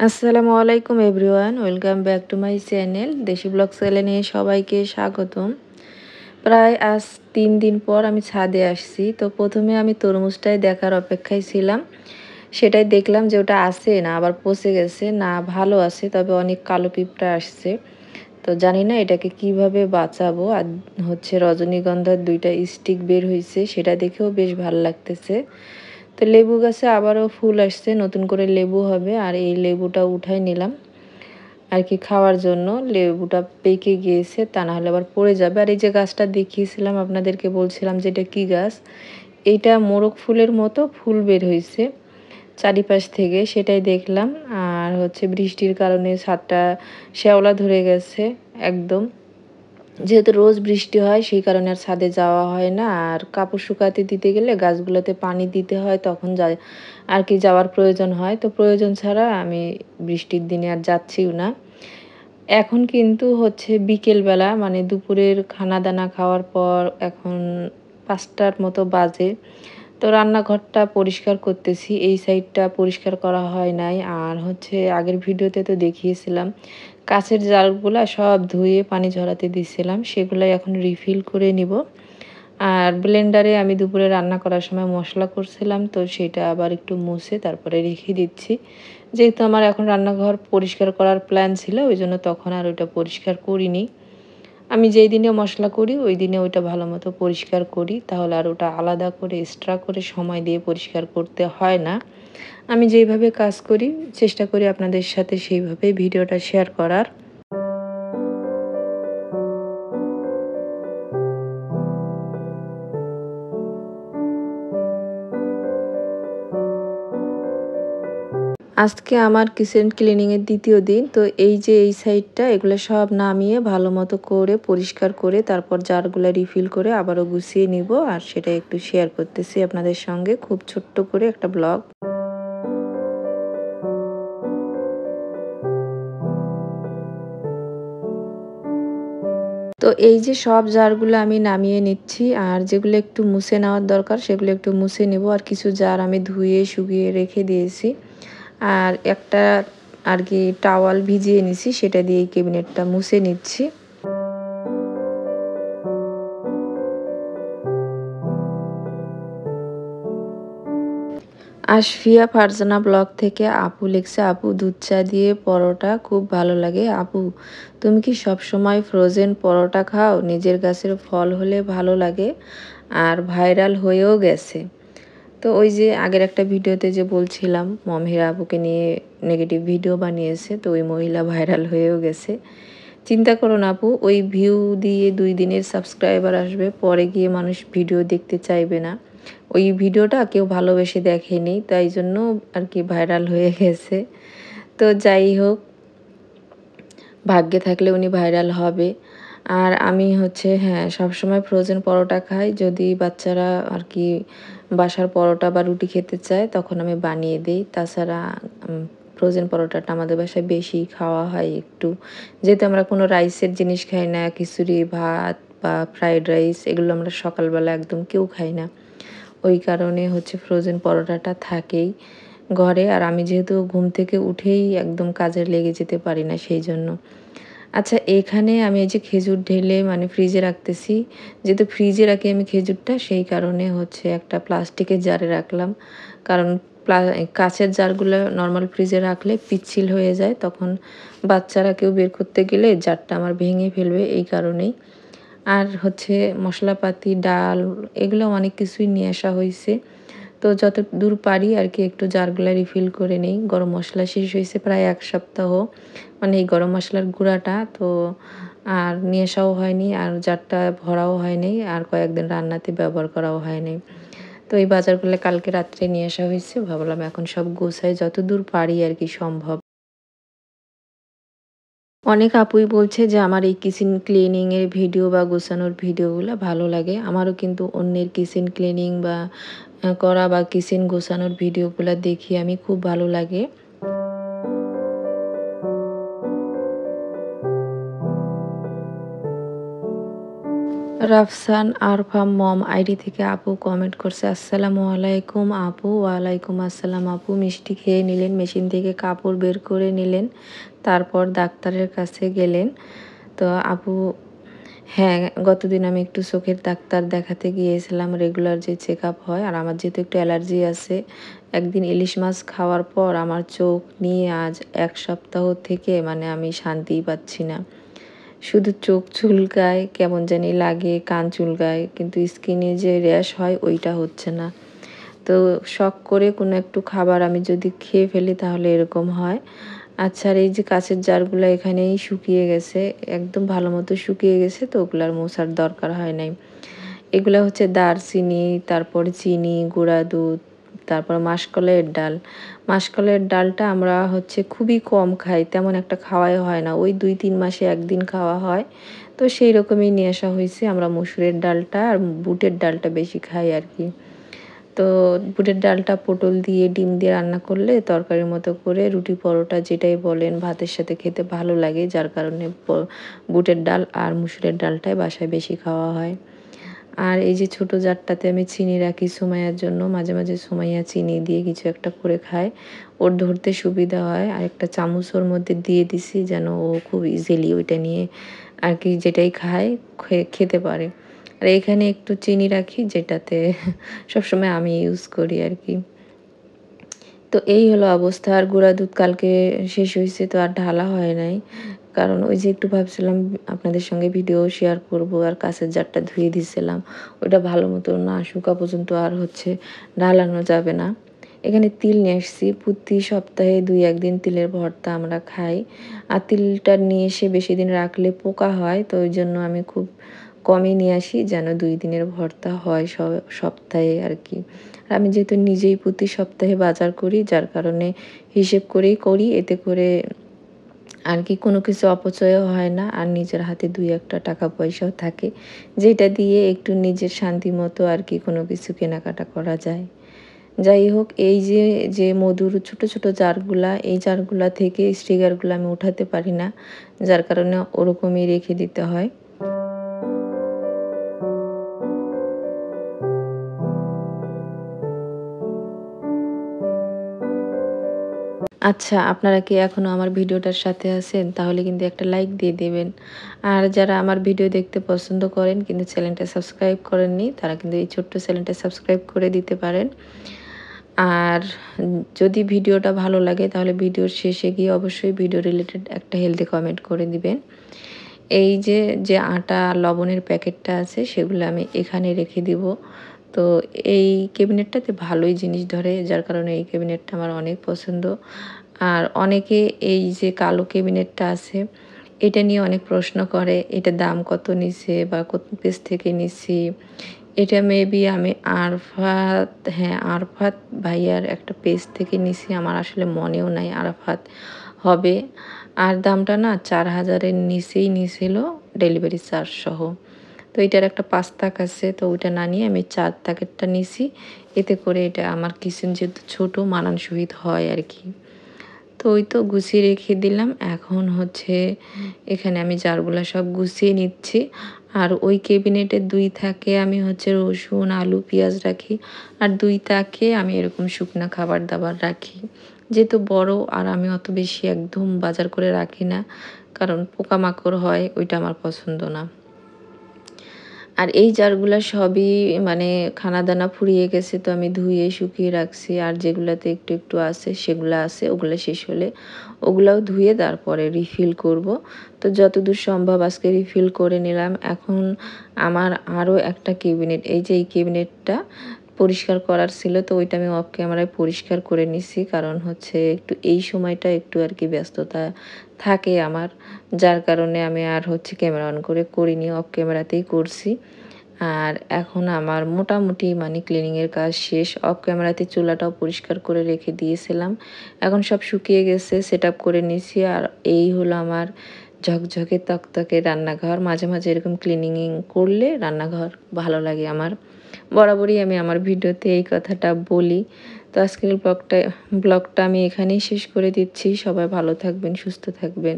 আসসালামু আলাইকুম everyone, welcome back to my channel দেশি ব্লগ চ্যানেলে সবাইকে স্বাগতম। প্রায় আজ 3 দিন পর আমি ছাদে আসছি। তো প্রথমে আমি তরমুজটাই দেখার অপেক্ষায় ছিলাম। সেটাই দেখলাম যে ওটা আছে না আবার পচে গেছে, না ভালো আছে, তবে অনেক কালো পিঁপড়া আসছে। তো জানি না এটাকে কিভাবে বাঁচাবো। আর হচ্ছে রজনীগন্ধার 2টা স্টিক বের হয়েছে, সেটা দেখেও বেশ ভালো লাগতেছে। তো লেবু গাছে আবারও ফুল আসছে, নতুন করে লেবু হবে। আর এই লেবুটা উঠাই নিলাম আর কি খাওয়ার জন্য। লেবুটা পেকে গিয়েছে, তা না হলে আবার পড়ে যাবে। আর এই যে গাছটা দেখিয়েছিলাম আপনাদেরকে, বলছিলাম যে এটা কী গাছ, এইটা মোরগ ফুলের মতো ফুল বের হয়েছে চারিপাশ থেকে, সেটাই দেখলাম। আর হচ্ছে বৃষ্টির কারণে ছাদটা শ্যাওলা ধরে গেছে একদম। যেহেতু রোজ বৃষ্টি হয় সেই কারণে আর ছাদে যাওয়া হয় না। আর কাপড় শুকাতে দিতে গেলে গাছগুলোতে পানি দিতে হয়, তখন যায় আর কি যাওয়ার প্রয়োজন হয়। তো প্রয়োজন ছাড়া আমি বৃষ্টির দিনে আর যাচ্ছিও না। এখন কিন্তু হচ্ছে বিকেলবেলা, মানে দুপুরের খানা দানা খাওয়ার পর এখন 5টার মতো বাজে। তো রান্নাঘরটা পরিষ্কার করতেছি, এই সাইডটা পরিষ্কার করা হয় নাই। আর হচ্ছে আগের ভিডিওতে তো দেখিয়েছিলাম কাঁচের জারগুলা সব ধুয়ে পানি ঝরাতে দিছিলাম, সেগুলাই এখন রিফিল করে নিব। আর ব্লেন্ডারে আমি দুপুরে রান্না করার সময় মশলা করছিলাম, তো সেটা আবার একটু মুছে তারপরে রেখে দিচ্ছি। যেহেতু আমার এখন রান্নাঘর পরিষ্কার করার প্ল্যান ছিল, ওই জন্য তখন আর ওইটা পরিষ্কার করিনি। আমি যেই দিনে মশলা করি ওই দিনে ওইটা ভালো মতো পরিষ্কার করি, তাহলে আর ওটা আলাদা করে এক্সট্রা করে সময় দিয়ে পরিষ্কার করতে হয় না। আমি যেইভাবে কাজ করি চেষ্টা করি আপনাদের সাথে সেইভাবেই ভিডিওটা শেয়ার করার। আজকে আমার কিচেন ক্লিনিং এর 2য় দিন। তো এই যে এই সাইডটা এগুলো সব নামিয়ে ভালো মতো করে পরিষ্কার করে তারপর জারগুলা রিফিল করে আবারও গুছিয়ে নিব। আর সেটা একটু শেয়ার করতেছি আপনাদের সঙ্গে, খুব ছোট্ট করে একটা ব্লগ। তো এই যে সব জারগুলো আমি নামিয়ে নিচ্ছি, আর যেগুলো একটু মুছে নেওয়ার দরকার সেগুলো একটু মুছে নেব। আর কিছু জার আমি ধুয়ে শুকিয়ে রেখে দিয়েছি। আর একটা আর কি টাওয়াল ভিজিয়ে নিছি, সেটা দিয়ে ক্যাবিনেটটা মুছে নিচ্ছি। আশফিয়া ফারজানা ব্লগ থেকে আপু লিখছে, আপু দুধ চা দিয়ে পরোটা খুব ভালো লাগে। আপু তুমি কি সব সময় ফ্রোজেন পরোটা খাও? নিজের গাছের ফল হলে ভালো লাগে, আর ভাইরাল হয়েও গেছে। তো ওই যে আগের একটা ভিডিওতে যে বলছিলাম মমহিরা আপুকে নিয়ে নেগেটিভ ভিডিও বানিয়েছে, তো ওই মহিলা ভাইরাল হয়েও গেছে। চিন্তা করুন আপু, ওই ভিউ দিয়ে 2 দিনের সাবস্ক্রাইবার আসবে, পরে গিয়ে মানুষ ভিডিও দেখতে চাইবে না। ওই ভিডিওটা কেউ ভালোবেসে দেখেনি, তাই জন্য আর কি ভাইরাল হয়ে গেছে। তো যাই হোক, ভাগ্যে থাকলে উনি ভাইরাল হবে। আর আমি হচ্ছে হ্যাঁ, সবসময় ফ্রোজেন পরোটা খাই। যদি বাচ্চারা আর কি বাসার পরোটা বা রুটি খেতে চায় তখন আমি বানিয়ে দিই। তাছাড়া ফ্রোজেন পরোটাটা আমাদের বাসায় বেশি খাওয়া হয় একটু। যেহেতু আমরা কোনো রাইসের জিনিস খাই না, খিচুড়ি, ভাত বা ফ্রাইড রাইস এগুলো আমরা সকালবেলা একদম কেউ খাই না। ওই কারণে হচ্ছে ফ্রোজেন পরোটাটা থাকেই ঘরে। আর আমি যেহেতু ঘুম থেকে উঠেই একদম কাজে লেগে যেতে পারি না, সেই জন্য। আচ্ছা, এখানে আমি এই যে খেজুর ঢেলে মানে ফ্রিজে রাখতেছি। যেহেতু ফ্রিজে রাখি আমি খেজুরটা, সেই কারণে হচ্ছে একটা প্লাস্টিকের জারে রাখলাম। কারণ কাঁচের জারগুলো নরমাল ফ্রিজে রাখলে পিচ্ছিল হয়ে যায়, তখন বাচ্চারা কেউ বের করতে গেলে জারটা আমার ভেঙে ফেলবে, এই কারণেই। আর হচ্ছে মশলাপাতি, ডাল, এগুলো অনেক কিছুই নিয়ে আসা হয়েছে। তো যতদূর পারি আর কি একটু জারগুলা রিফিল করে নেই। গরম মসলা শেষ হয়েছে প্রায় 1 সপ্তাহ। মানে এই গরম মসলার গুঁড়াটা তো আর নিয়ে আসাও হয়নি, আর জারটা ভরাও হয়নি, আর কয়েকদিন রান্নাতে ব্যবহার করাও হয়নি। তো এই বাজারগুলো কালকে রাত্রে নিয়ে আসা হয়েছে। ভাবলাম এখন সব গোছাই যতদূর পারি আর কি সম্ভব। অনেক আপুই বলছে যে আমার এই কিচেন ক্লিনিং এর ভিডিও বা গোছানোর ভিডিওগুলো ভালো লাগে। আমারও কিন্তু অন্যের কিচেন ক্লিনিং বা করা বা কিচেন গোছানোর ভিডিওগুলো দেখি আমি, খুব ভালো লাগে। রাফসান আরফাম মম আইডি থেকে আপু কমেন্ট করছে, আসসালামু আলাইকুম আপু। ওয়ালাইকুম আসসালাম আপু। মিষ্টি খেয়ে নিলেন, মেশিন থেকে কাপড় বের করে নিলেন, তারপর ডাক্তারের কাছে গেলেন। তো আপু, হ্যাঁ, গতদিন আমি একটু চোখের ডাক্তার দেখাতে গিয়েছিলাম, রেগুলার যে চেক আপ হয়। আর আমার যেহেতু একটু অ্যালার্জি আছে, একদিন ইলিশ মাছ খাওয়ার পর আমার চোখ নিয়ে আজ 1 সপ্তাহ থেকে মানে আমি শান্তিই পাচ্ছি না। শুধু চোখ চুলকায়, কেমন জানি লাগে, কান চুলকায়, কিন্তু স্কিনে যে র্যাশ হয় ওইটা হচ্ছে না। তো শখ করে কোনো একটু খাবার আমি যদি খেয়ে ফেলি তাহলে এরকম হয়। আচ্ছা, আর এই যে কাঁচের জারগুলা এখানেই শুকিয়ে গেছে, একদম ভালো মতো শুকিয়ে গেছে, তো ওগুলো আর মোছার দরকার হয় নাই। এগুলা হচ্ছে দারচিনি, তারপরে চিনি, গুঁড়া দুধ, তারপর মাসকলাইয়ের ডাল। মাসকলাইয়ের ডালটা আমরা হচ্ছে খুবই কম খাই, তেমন একটা খাওয়াই হয় না। ওই ২-৩ মাসে ১ দিন খাওয়া হয়। তো সেই রকমই নিয়ে আসা হইছে। আমরা মসুরের ডালটা আর বুটের ডালটা বেশি খাই আরকি। তো বুটের ডালটা পটল দিয়ে, ডিম দিয়ে রান্না করলে তরকারির মতো করে রুটি, পরোটা যেটাই বলেন ভাতের সাথে খেতে ভালো লাগে। যার কারণে বুটের ডাল আর মসুরের ডালটাই বাসায় বেশি খাওয়া হয়। আর এই যে ছোট জারটাতে আমি চিনি রাখি সুমাইয়ার জন্য। মাঝে, মাঝে সুমাইয়া চিনি দিয়ে কিছু একটা করে খায়। ওর ধরতে সুবিধা হয়। আর একটা চামচ ওর মধ্যে দিয়ে দিছি যেন ও খুব ইজিলি ওইটা নিয়ে আরকি যেটাই খায় খেতে পারে। আর এখানে একটু চিনি রাখি যেটাতে সবসময় আমি ইউজ করি আরকি। তো এই হলো অবস্থা। আর গুঁড়া দুধ কালকে শেষ হইছে, তো আর ঢালা হয় নাই। কারণ ওই যে একটু ভাবছিলাম আপনাদের সঙ্গে ভিডিও শেয়ার করব, আর কাঁচের জারটা ধুয়ে দিছিলাম। ওইটা ভালো মতো না শুকা পর্যন্ত আর হচ্ছে ঢালানো যাবে না। এখানে তিল নিয়ে আসছি। প্রতি সপ্তাহে ২-১ দিন তিলের ভর্তা আমরা খাই। আর তিলটা নিয়ে এসে বেশিদিন রাখলে পোকা হয়। তো ওইজন্য আমি খুব কমই নিয়ে আসি যেন ২ দিনের ভর্তা হয় সপ্তাহে আরকি। আর আমি যেহেতু নিজেই প্রতি সপ্তাহে বাজার করি, যার কারণে হিসেব করেই করি। এতে করে আর কি কোনো কিছু অপচয়ও হয় না। আর নিজের হাতে ২-১ টা টাকা পয়সাও থাকে, যেটা দিয়ে একটু নিজের শান্তি মতো আর কি কোনো কিছু কেনাকাটা করা যায়। যাই হোক, এই যে, যে মধুর ছোট, ছোট জারগুলা, এই জারগুলা থেকে স্টিকারগুলা আমি উঠাতে পারি না। যার কারণে ওরকমই রেখে দিতে হয়। আচ্ছা, আপনারা কি এখনও আমার ভিডিওটার সাথে আছেন? তাহলে কিন্তু একটা লাইক দিয়ে দেবেন। আর যারা আমার ভিডিও দেখতে পছন্দ করেন কিন্তু চ্যানেলটা সাবস্ক্রাইব করেননি, তারা কিন্তু এই ছোট্ট চ্যানেলটা সাবস্ক্রাইব করে দিতে পারেন। আর যদি ভিডিওটা ভালো লাগে তাহলে ভিডিওর শেষে গিয়ে অবশ্যই ভিডিও রিলেটেড একটা হেলথি কমেন্ট করে দিবেন। এই যে, যে আটা লবণের প্যাকেটটা আছে সেগুলো আমি এখানে রেখে দিব। তো এই ক্যাবিনেটটাতে ভালোই জিনিস ধরে, যার কারণে এই ক্যাবিনেটটা আমার অনেক পছন্দ। আর অনেকে এই যে কালো ক্যাবিনেটটা আছে এটা নিয়ে অনেক প্রশ্ন করে, এটার দাম কত নিছে বা কোন পেজ থেকে নিছি। এটা মেবি আমি আরফাত, হ্যাঁ, আরফাত ভাইয়ার একটা পেজ থেকে নিছি। আমার আসলে মনেও নাই আরাফাত হবে। আর দামটা না ৪,০০০ এর নিচেই নিছিল, ডেলিভারি চার্জ সহ। তো এটার একটা ৫ তাক আছে, তো ওইটা না নিয়ে আমি ৪ তাকেরটা নিছি। এতে করে এটা আমার কিচেন যেহেতু ছোট মানানসই হয় আরকি। তো ওই তো গুছিয়ে রেখে দিলাম। এখন হচ্ছে এখানে আমি জারগুলা সব গুছিয়ে নিচ্ছি। আর ওই ক্যাবিনেটের ২ তাকে আমি হচ্ছে রসুন, আলু, পেঁয়াজ রাখি। আর ২ তাকে আমি এরকম শুকনা খাবার-দাবার রাখি। যেহেতু বড় আর আমি অত বেশি একদম বাজার করে রাখি না। কারণ পোকামাকড় হয়, ওইটা আমার পছন্দ না। আর এই জারগুলা সবই মানে খানাদানা ফুরিয়ে গেছে, তো আমি ধুয়ে শুকিয়ে রাখছি। আর যেগুলাতে একটু, একটু আছে সেগুলা আছে। ওগুলা শেষ হলে ওগুলাও ধুয়ে তারপরে রিফিল করব। তো যতদূর সম্ভব আজকে রিফিল করে নিলাম। এখন আমার আরও একটা ক্যাবিনেট, এই যে এই ক্যাবিনেটটা পরিষ্কার করার ছিল, তো ওইটা আমি অফ ক্যামেরায় পরিষ্কার করে নিছি। কারণ হচ্ছে একটু এই সময়টা একটু আর কি ব্যস্ততা থাকে আমার। যার কারণে আমি আর হচ্ছে ক্যামেরা অন করে করিনি, অফ ক্যামেরাতেই করছি। আর এখন আমার মোটামুটি মানে ক্লিনিংয়ের কাজ শেষ। অফ ক্যামেরাতে চুলাটাও পরিষ্কার করে রেখে দিয়েছিলাম। এখন সব শুকিয়ে গেছে, সেটআপ করে নিছি। আর এই হলো আমার ঝকঝকে তকতকে রান্নাঘর। মাঝে, মাঝে এরকম ক্লিনিং করলে রান্নাঘর ভালো লাগে আমার। বরাবরই আমি আমার ভিডিওতে এই কথাটা বলি। তো আজকের ব্লগটা আমি এখানেই শেষ করে দিচ্ছি। সবাই ভালো থাকবেন, সুস্থ থাকবেন।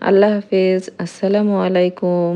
আল্লাহ হাফেজ। আসসালামু আলাইকুম।